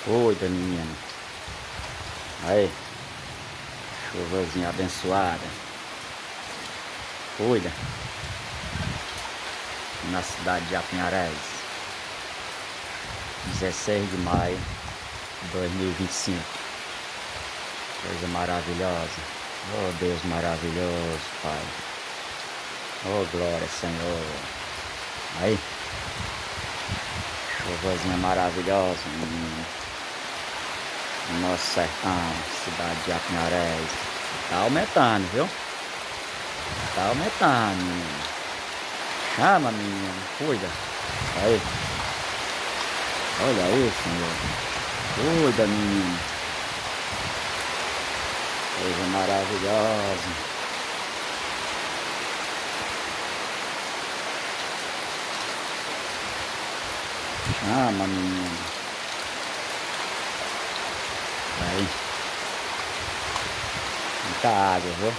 Cuida, menino. Aí, chuvazinha abençoada. Cuida. Na cidade de Apinharés. 16 de maio de 2025. Coisa maravilhosa. Oh, Deus maravilhoso, Pai. Oh, glória, Senhor. Aí. Chuvazinha maravilhosa, menino. Nosso sertão, cidade de Apinharés. Tá aumentando, viu? Tá aumentando, menino. Chama, menino. Cuida. Aí. Olha aí, Senhor. Cuida, menino. Coisa maravilhosa. Chama, menino. Aí. Muita água, viu?